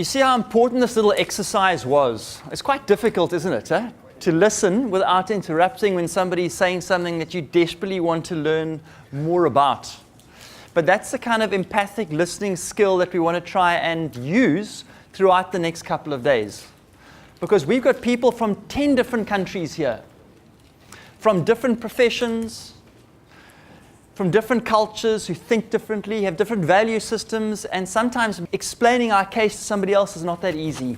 You see how important this little exercise was? It's quite difficult, isn't it? Eh? To listen without interrupting when somebody's saying something that you desperately want to learn more about. But that's the kind of empathic listening skill that we want to try and use throughout the next couple of days. Because we've got people from 10 different countries here, from different professions, from different cultures who think differently, have different value systems, and sometimes explaining our case to somebody else is not that easy.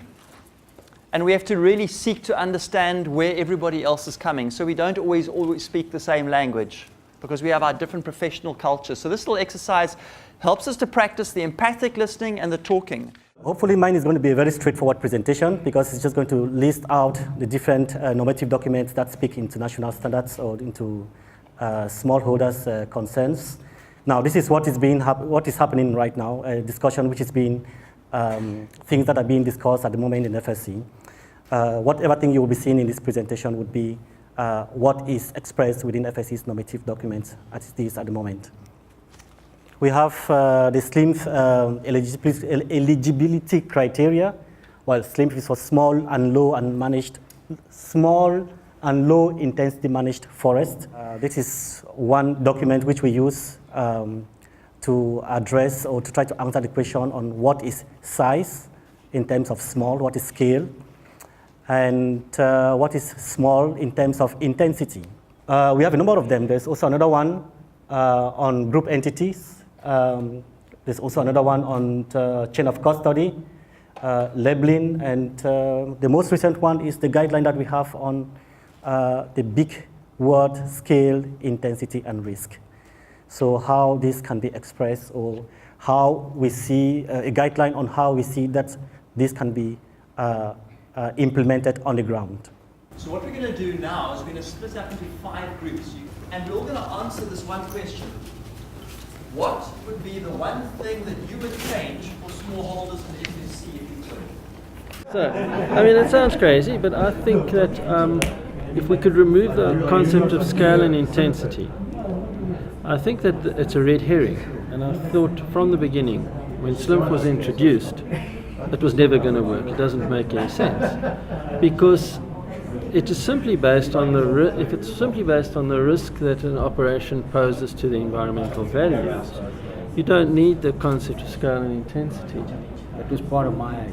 And we have to really seek to understand where everybody else is coming. So we don't always speak the same language because we have our different professional cultures. So this little exercise helps us to practice the empathic listening and the talking. Hopefully mine is going to be a very straightforward presentation because it's just going to list out the different normative documents that speak international standards or into smallholders' concerns. Now this is what is happening right now, a discussion which is being, things that are being discussed at the moment in FSC. Whatever thing you will be seeing in this presentation would be what is expressed within FSC's normative documents as it is at the moment. We have the SLIMF eligibility criteria. Well, SLIMF is for small and low intensity managed forest. This is one document which we use to address or to try to answer the question on what is size in terms of small, what is scale, and what is small in terms of intensity. We have a number of them. There's also another one on group entities. There's also another one on chain of custody, labeling, and the most recent one is the guideline that we have on the big word, scale, intensity, and risk. So how this can be expressed, or how we see a guideline on how we see that this can be implemented on the ground. So what we're going to do now is we're going to split up into 5 groups, and we're all going to answer this one question. What would be the one thing that you would change for smallholders in FSC if you could? So, I mean, it sounds crazy, but I think that if we could remove the concept of scale and intensity, I think that it's a red herring. And I thought from the beginning, when SLIMF was introduced, it was never going to work. It doesn't make any sense. Because it is simply based on if it's simply based on the risk that an operation poses to the environmental values, you don't need the concept of scale and intensity. That was part of my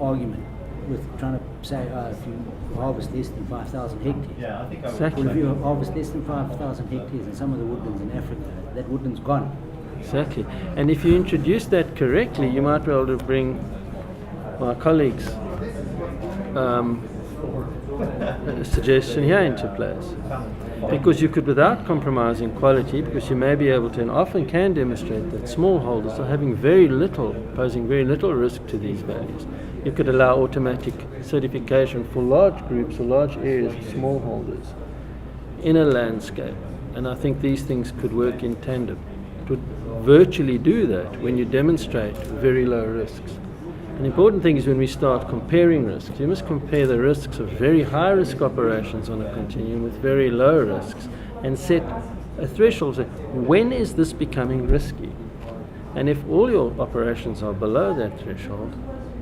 argument with trying to say if you harvest less than 5,000 hectares. Exactly. Well, if you harvest less than 5,000 hectares in some of the woodlands in Africa, that woodland's gone. Exactly. And if you introduce that correctly, you might be able to bring my colleagues' suggestion here into place. Because you could, without compromising quality, because you may be able to and often can demonstrate that smallholders are having posing very little risk to these values. You could allow automatic certification for large groups or large areas of smallholders in a landscape. And I think these things could work in tandem. It would virtually do that when you demonstrate very low risks. An important thing is when we start comparing risks, you must compare the risks of very high risk operations on a continuum with very low risks and set a threshold. When is this becoming risky? And if all your operations are below that threshold,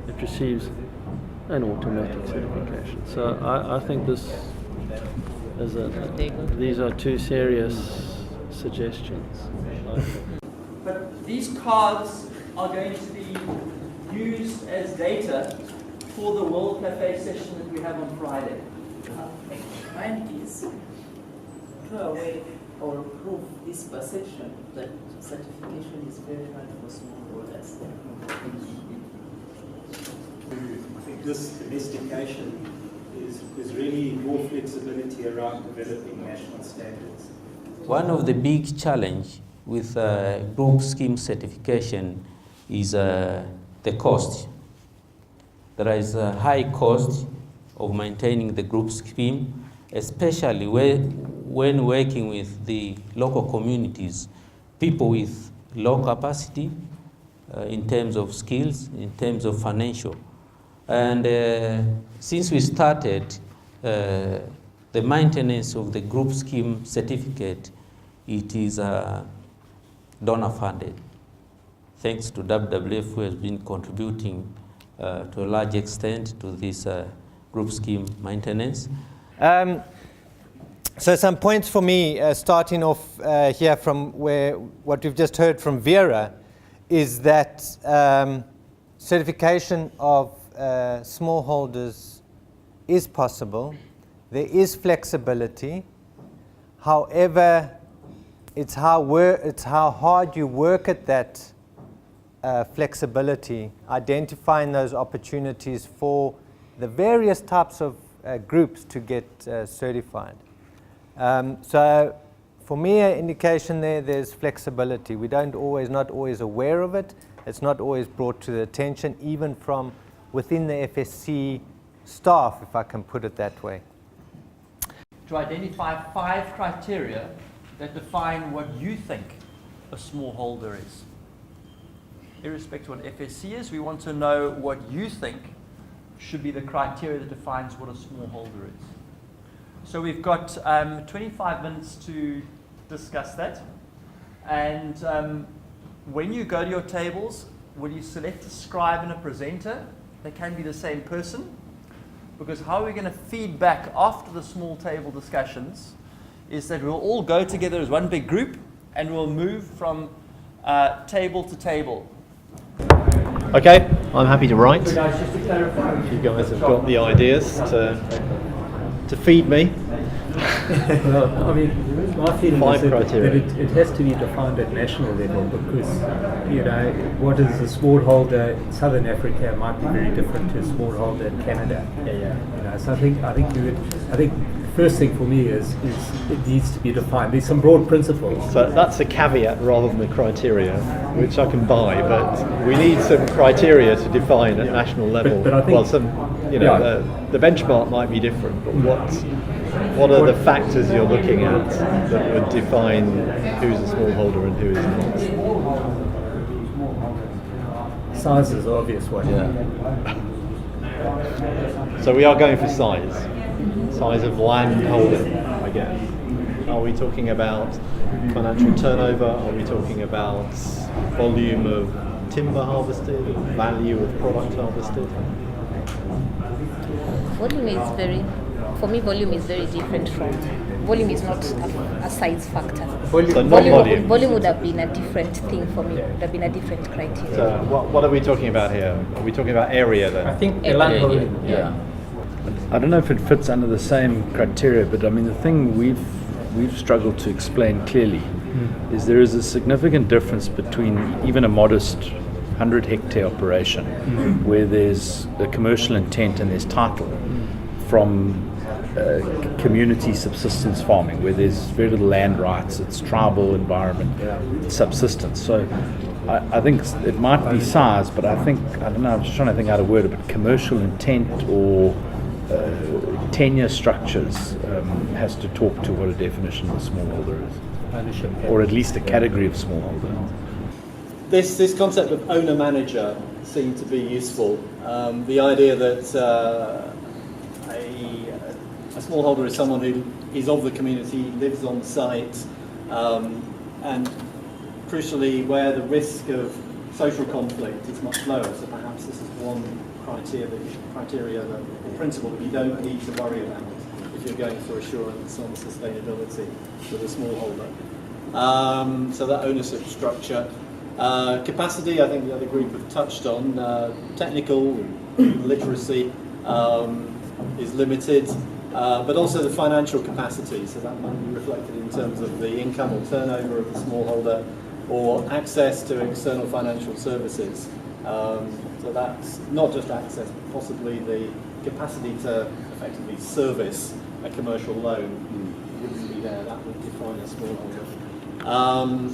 it receives an automatic certification. So I think these are 2 serious suggestions. But these cards are going to be used as data for the World Cafe session that we have on Friday. Mine is throw away or prove this perception that certification is very hard for smallholders. I think this domestication is really more flexibility around developing national standards. One of the big challenge with group scheme certification is the cost. There is a high cost of maintaining the group scheme, especially when working with the local communities, people with low capacity in terms of skills, in terms of financial. And since we started, the maintenance of the group scheme certificate, it is donor funded. Thanks to WWF, who has been contributing to a large extent to this group scheme maintenance. So some points for me, starting off here from what we've just heard from Vera, is that certification of smallholders is possible. There is flexibility. However, it's how hard you work at that flexibility, identifying those opportunities for the various types of groups to get certified. So for me, an indication there's flexibility. We not always aware of it. It's not always brought to the attention, even from within the FSC staff, if I can put it that way. To identify 5 criteria that define what you think a smallholder is. Irrespective of what FSC is, we want to know what you think should be the criteria that defines what a smallholder is. So we've got 25 minutes to discuss that. And when you go to your tables, will you select a scribe and a presenter? They can be the same person. Because how we're going to feed back after the small table discussions is that we'll all go together as one big group and we'll move from table to table. Okay, I'm happy to write. If you guys have got the ideas to feed me. Well, I mean, my feeling is that it has to be defined at national level because, what is a smallholder in Southern Africa might be very different to a smallholder in Canada. So I think the first thing for me is it needs to be defined. There's some broad principles. So that's a caveat rather than the criteria, which I can buy, but we need some criteria to define at national level. But I think, the benchmark might be different, but what are the factors you're looking at that would define who's a smallholder and who is not? Size is the obvious one. So we are going for size. Size of land holding, I guess. Are we talking about financial turnover? Are we talking about volume of timber harvested, value of product harvested? Volume is very different from, volume is not a size factor. So not volume. Volume would have been a different thing for me, would have been a different criteria. So what are we talking about here? Are we talking about area then? I think land holding. I don't know if it fits under the same criteria, but I mean the thing we've struggled to explain clearly is there is a significant difference between even a modest 100-hectare operation where there's a commercial intent and there's title from community subsistence farming where there's very little land rights, it's tribal environment, subsistence. So I think it might be size, but I don't know, I'm just trying to think how to word it, but commercial intent or tenure structures has to talk to what a definition of a smallholder is, or at least a category of smallholder. This concept of owner-manager seemed to be useful. The idea that a smallholder is someone who is of the community, lives on site, and crucially where the risk of social conflict is much lower. So perhaps this is one criteria or principle that you don't need to worry about if you're going for assurance on sustainability with a smallholder. So that ownership structure. Capacity, I think the other group have touched on. Technical literacy is limited, but also the financial capacity. So that might be reflected in terms of the income or turnover of the smallholder, or access to external financial services. So that's not just access, but possibly the capacity to effectively service a commercial loan wouldn't be there. That would define a smallholder.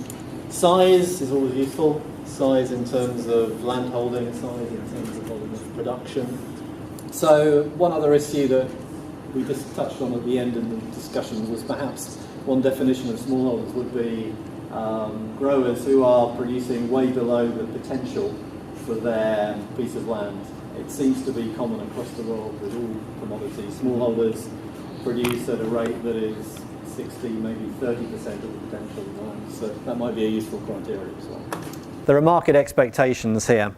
Size is always useful. Size in terms of land holding, size in terms of volume of production. So one other issue that we just touched on at the end in the discussion was perhaps one definition of smallholders would be growers who are producing way below the potential for their piece of land. It seems to be common across the world with all commodities. Smallholders produce at a rate that is 60, maybe 30% of the potential of land. So that might be a useful criteria as well. There are market expectations here.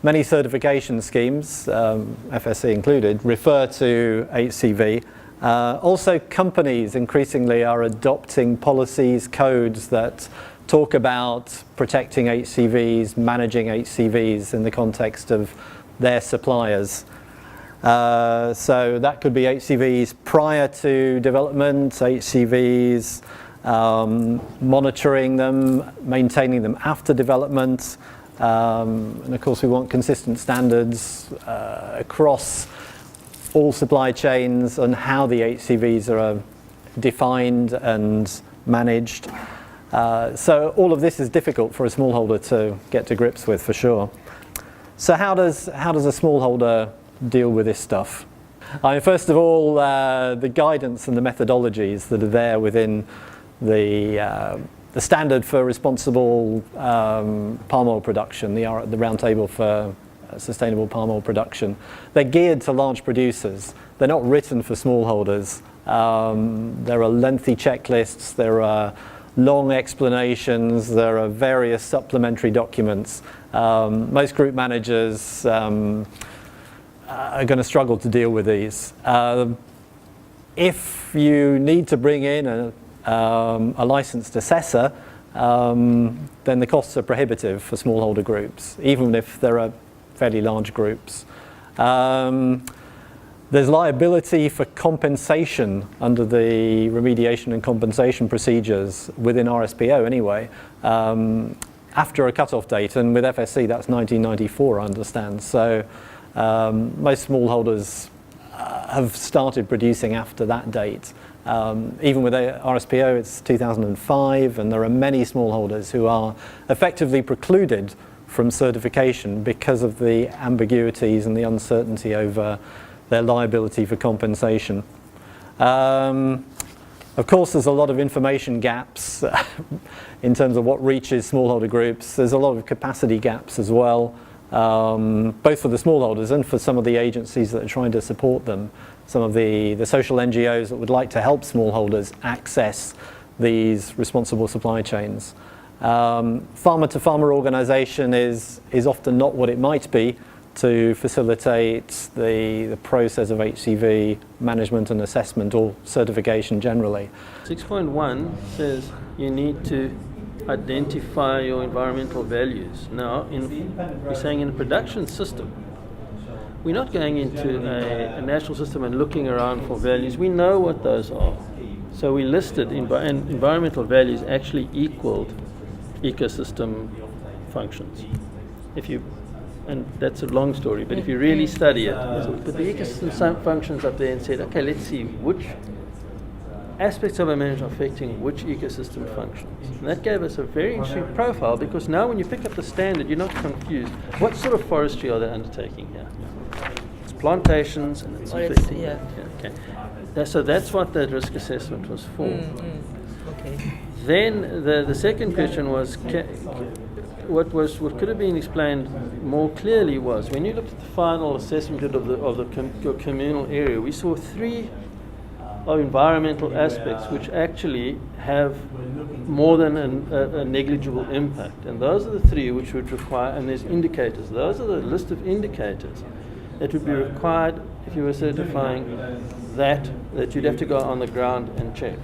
Many certification schemes, FSC included, refer to HCV. Also, companies increasingly are adopting policies, codes that talk about protecting HCVs, managing HCVs in the context of their suppliers. So that could be HCVs prior to development, HCVs, monitoring them, maintaining them after development. And of course we want consistent standards across all supply chains on how the HCVs are defined and managed. So all of this is difficult for a smallholder to get to grips with, for sure. So how does a smallholder deal with this stuff? First of all, the guidance and the methodologies that are there within the standard for responsible palm oil production, the Roundtable for Sustainable Palm Oil Production. They're geared to large producers. They're not written for smallholders. There are lengthy checklists, there are long explanations, there are various supplementary documents. Most group managers are going to struggle to deal with these. If you need to bring in a licensed assessor, then the costs are prohibitive for smallholder groups, even if there are fairly large groups. There's liability for compensation under the remediation and compensation procedures within RSPO anyway, after a cut-off date, and with FSC that's 1994, I understand. So most smallholders have started producing after that date. Even with RSPO it's 2005, and there are many smallholders who are effectively precluded from certification because of the ambiguities and the uncertainty over their liability for compensation. Of course, there's a lot of information gaps in terms of what reaches smallholder groups. There's a lot of capacity gaps as well, both for the smallholders and for some of the agencies that are trying to support them. Some of the social NGOs that would like to help smallholders access these responsible supply chains. Farmer-to-farmer organisation is often not what it might be to facilitate the process of HCV management and assessment or certification generally. 6.1 says you need to identify your environmental values. Now, we're saying in a production system, we're not going into a national system and looking around for values. We know what those are. So we listed environmental values actually equaled ecosystem functions. And that's a long story, but if you really study it, put the ecosystem functions up there and said, okay, let's see which aspects of our management are affecting which ecosystem functions. And that gave us a very interesting profile, because now when you pick up the standard, you're not confused. What sort of forestry are they undertaking here? It's plantations and it's affecting. Yeah. Okay. So that's what that risk assessment was for. Okay. Then the second question was, what could have been explained more clearly was, when you looked at the final assessment of the communal area, we saw three environmental aspects which actually have more than a negligible impact, and those are the three which would require, and there's indicators, those are the list of indicators that would be required if you were certifying that you'd have to go on the ground and check.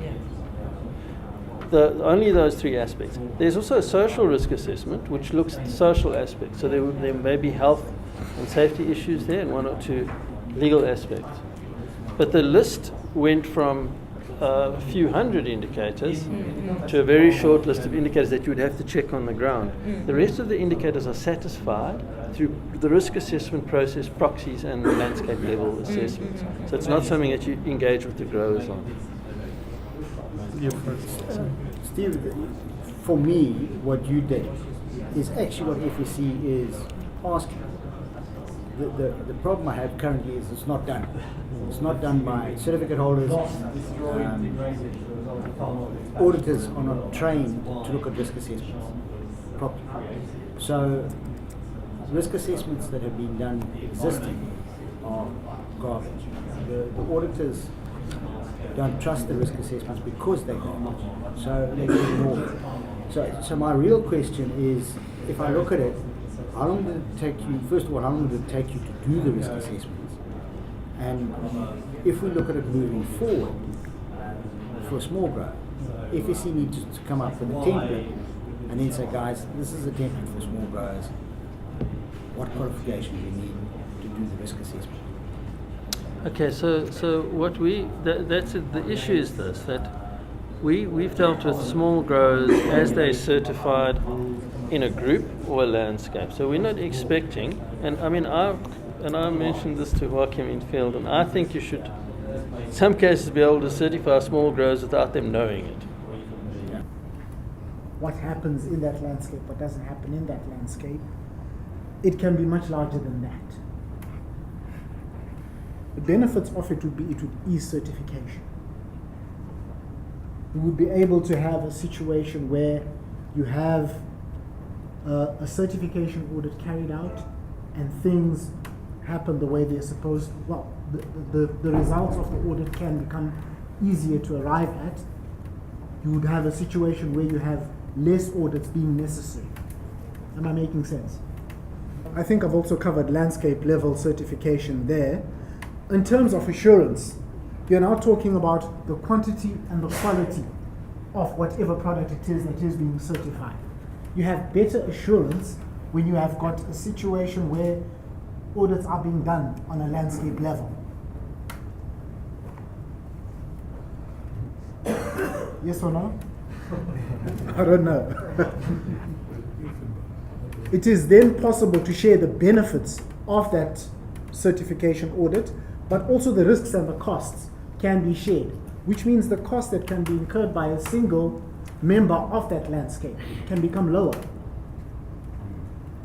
Only those three aspects. There's also a social risk assessment which looks at the social aspects, so there may be health and safety issues there and one or two legal aspects. But the list went from a few hundred indicators to a very short list of indicators that you would have to check on the ground. The rest of the indicators are satisfied through the risk assessment process, proxies and landscape level assessments. So it's not something that you engage with the growers on. Steve, for me, what you did is actually what FSC is asking. The problem I have currently is it's not done. It's not done by certificate holders. Auditors are not trained to look at risk assessments properly. So risk assessments that have been done existing are garbage. The auditors don't trust the risk assessments because they're garbage. So they get ignored. So my real question is, if I look at it, how long did it take you, first of all, how long did it take you to do the risk assessments? And if we look at it moving forward, for a small grower, FSC needs to come up with a template and then say, guys, this is a template for small growers. What qualification do you need to do the risk assessment? Okay, so what that's it. The issue is this, that we've dealt with small growers as they're certified in a group or a landscape. So we're not expecting, and I mean, I mentioned this to Joachim in field, and I think you should, in some cases, be able to certify small growers without them knowing it. What happens in that landscape, what doesn't happen in that landscape, it can be much larger than that. The benefits of it would be it would ease certification. We would be able to have a situation where you have a certification audit carried out and things happen the way they're supposed to. Well, the results of the audit can become easier to arrive at. You would have a situation where you have less audits being necessary. Am I making sense? I think I've also covered landscape level certification there. In terms of assurance, you're now talking about the quantity and the quality of whatever product it is that is being certified. You have better assurance when you have got a situation where audits are being done on a landscape level. Yes or no? I don't know. It is then possible to share the benefits of that certification audit, but also the risks and the costs can be shared, which means the cost that can be incurred by a single member of that landscape can become lower.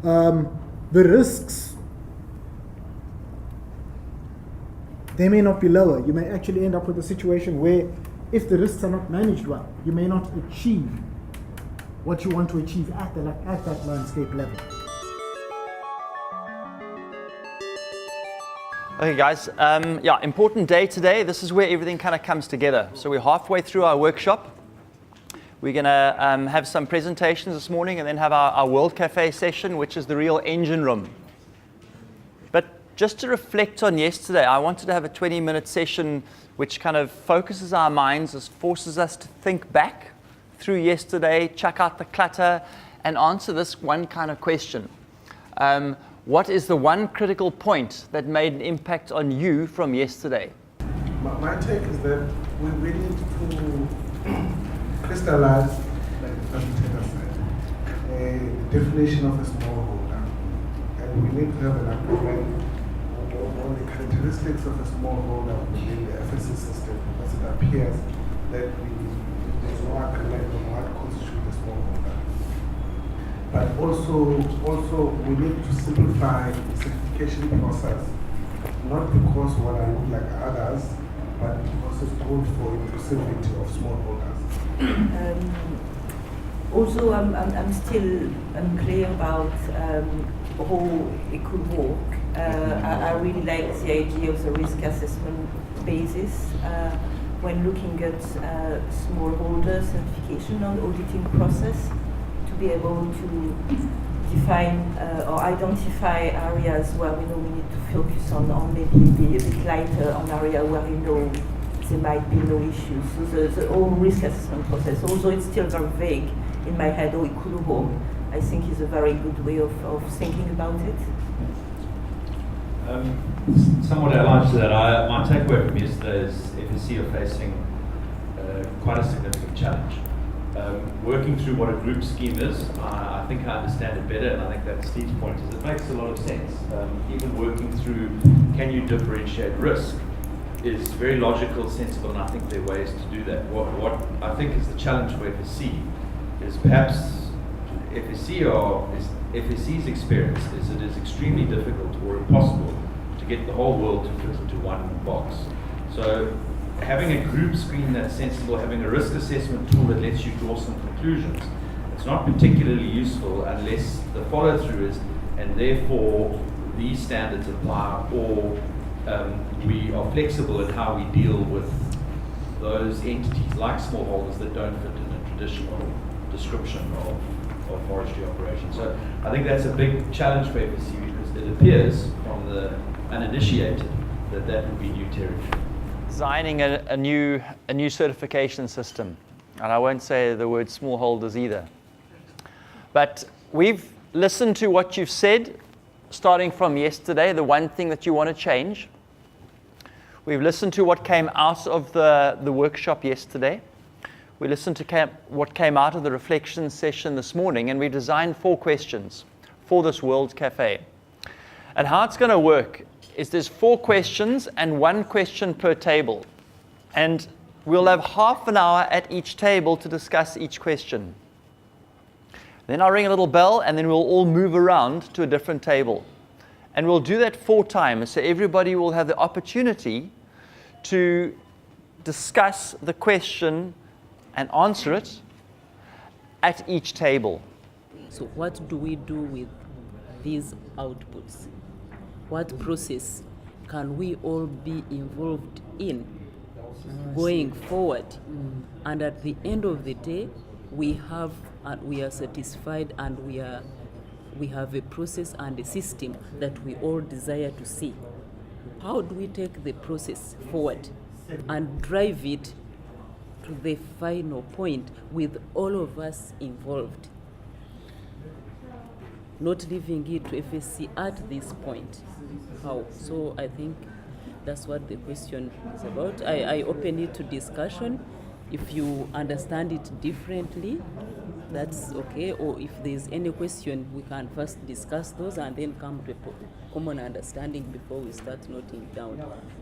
The risks, they may not be lower. You may actually end up with a situation where if the risks are not managed well, you may not achieve what you want to achieve at that landscape level. Okay guys, yeah, important day today. This is where everything kind of comes together. So we're halfway through our workshop. We're going to have some presentations this morning and then have our World Cafe session, which is the real engine room. But just to reflect on yesterday, I wanted to have a 20-minute session which kind of focuses our minds, forces us to think back through yesterday, chuck out the clutter, and answer this one kind of question. What is the one critical point that made an impact on you from yesterday? My take is that we need to crystallize, like the facilitator said, a definition of a smallholder. And we need to have an agreement on the characteristics of a smallholder within the FSC system, because it appears that there's no agreement on what constitutes a smallholder. But also we need to simplify the certification process, not because we want to look like others, but because it's good for inclusivity of smallholders. Also, I'm still unclear about how it could work. I really like the idea of the risk assessment basis when looking at smallholder certification and auditing process, to be able to define or identify areas where we know we need to focus on maybe be a bit lighter on area where we know there might be no issues. So the whole risk assessment process, although it's still very vague in my head how it could work, I think is a very good way of thinking about it. Somewhat allied to that, my takeaway from yesterday is FSC are facing quite a significant challenge. Working through what a group scheme is, I think I understand it better, and I think that Steve's point is it makes a lot of sense. Even working through, can you differentiate risk, is very logical, sensible, and I think there are ways to do that. What I think is the challenge for FSC is perhaps FSC's experience is it is extremely difficult or impossible to get the whole world to fit into one box. So having a group screen that's sensible, having a risk assessment tool that lets you draw some conclusions, it's not particularly useful unless the follow-through is, and therefore these standards apply, or we are flexible in how we deal with those entities like smallholders that don't fit in a traditional description of forestry operations. So I think that's a big challenge for FSC, because it appears from the uninitiated that would be new territory. Designing a new certification system, and I won't say the word smallholders either. But we've listened to what you've said, starting from yesterday, the one thing that you want to change. We've listened to what came out of the workshop yesterday. We listened to what came out of the reflection session this morning, and we designed 4 questions for this World Cafe. And how it's going to work is there's 4 questions and 1 question per table. And we'll have half an hour at each table to discuss each question. Then I'll ring a little bell, and then we'll all move around to a different table. And we'll do that 4 times, so everybody will have the opportunity to discuss the question and answer it at each table. So what do we do with these outputs? What process can we all be involved in going forward? And at the end of the day, we are satisfied, and we have a process and a system that we all desire to see. How do we take the process forward and drive it to the final point with all of us involved? Not leaving it to FSC at this point. How? So I think that's what the question is about. I open it to discussion. If you understand it differently, that's okay. Or if there's any question, we can first discuss those and then come to a common understanding before we start noting down.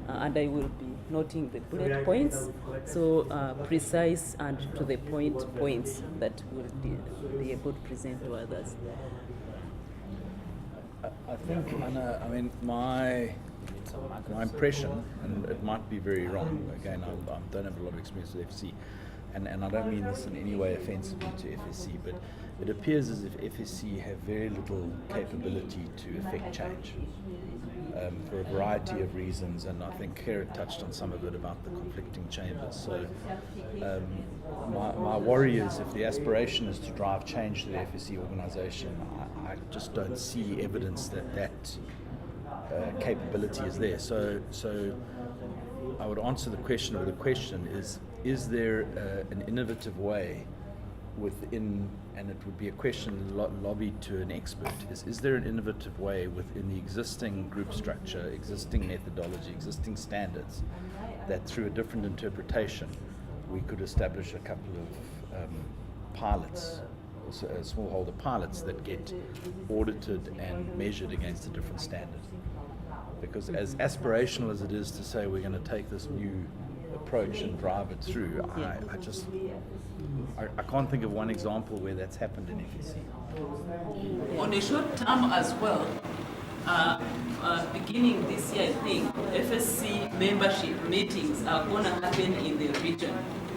And I will be noting the bullet points, so precise and to the point points that will be able to present to others. I think, Anna, I mean, my impression, and it might be very wrong, again, I don't have a lot of experience with FSC, and I don't mean this in any way offensively to FSC, but it appears as if FSC have very little capability to affect change for a variety of reasons, and I think Kara touched on some of it about the conflicting chambers. So my worry is, if the aspiration is to drive change to the FSC organisation, I just don't see evidence that capability is there. So I would answer the question with a question: is there an innovative way within, and it would be a question lobbied to an expert, is there an innovative way within the existing group structure, existing methodology, existing standards, that through a different interpretation we could establish a couple of pilots, smallholder pilots, that get audited and measured against a different standard? Because as aspirational as it is to say we're going to take this new approach and drive it through, I can't think of one example where that's happened in FSC. On a short term as well, beginning this year, I think FSC membership meetings are going to happen in the region.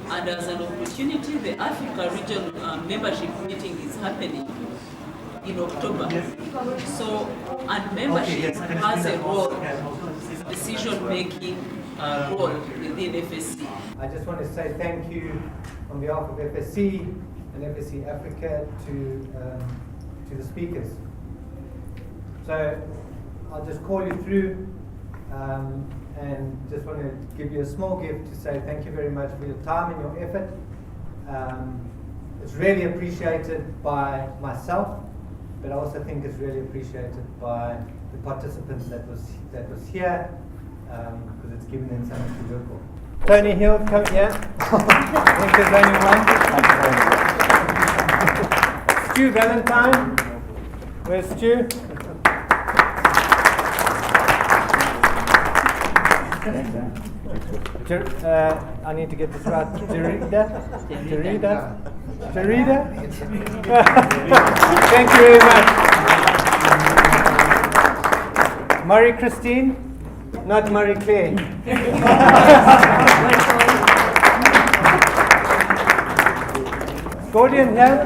And as an opportunity, the Africa region membership meeting is happening in October. So, and membership has a role, decision-making role within FSC. I just want to say thank you on behalf of FSC and FSC Africa to the speakers. So I'll just call you through and just want to give you a small gift to say thank you very much for your time and your effort. It's really appreciated by myself, but I also think it's really appreciated by the participants that was here, because it's given them something to work on. Tony Hill, come here. I think there's only one. Stu Valentine. Where's Stu? I need to get this right. Jarida. Thank you very much. Marie Christine, not Marie Claire. Gordian here.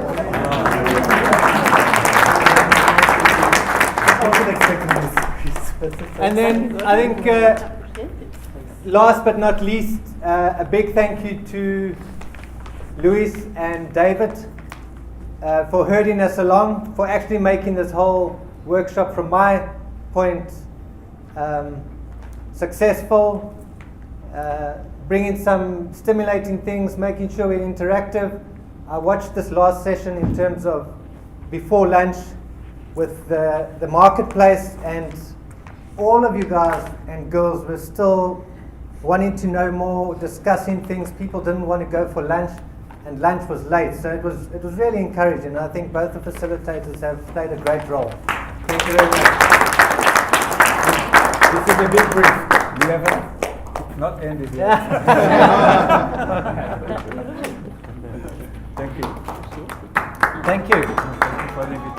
And then I think last but not least, a big thank you to Louis and David for herding us along, for actually making this whole workshop, from my point, successful, bringing some stimulating things, making sure we're interactive. I watched this last session in terms of before lunch with the marketplace, and all of you guys and girls were still wanting to know more, discussing things. People didn't want to go for lunch, and lunch was late, so it was really encouraging. I think both the facilitators have played a great role. Thank you very much. This is a big brief. We have not ended yet. Thank you. Thank you. Thank you for the invitation.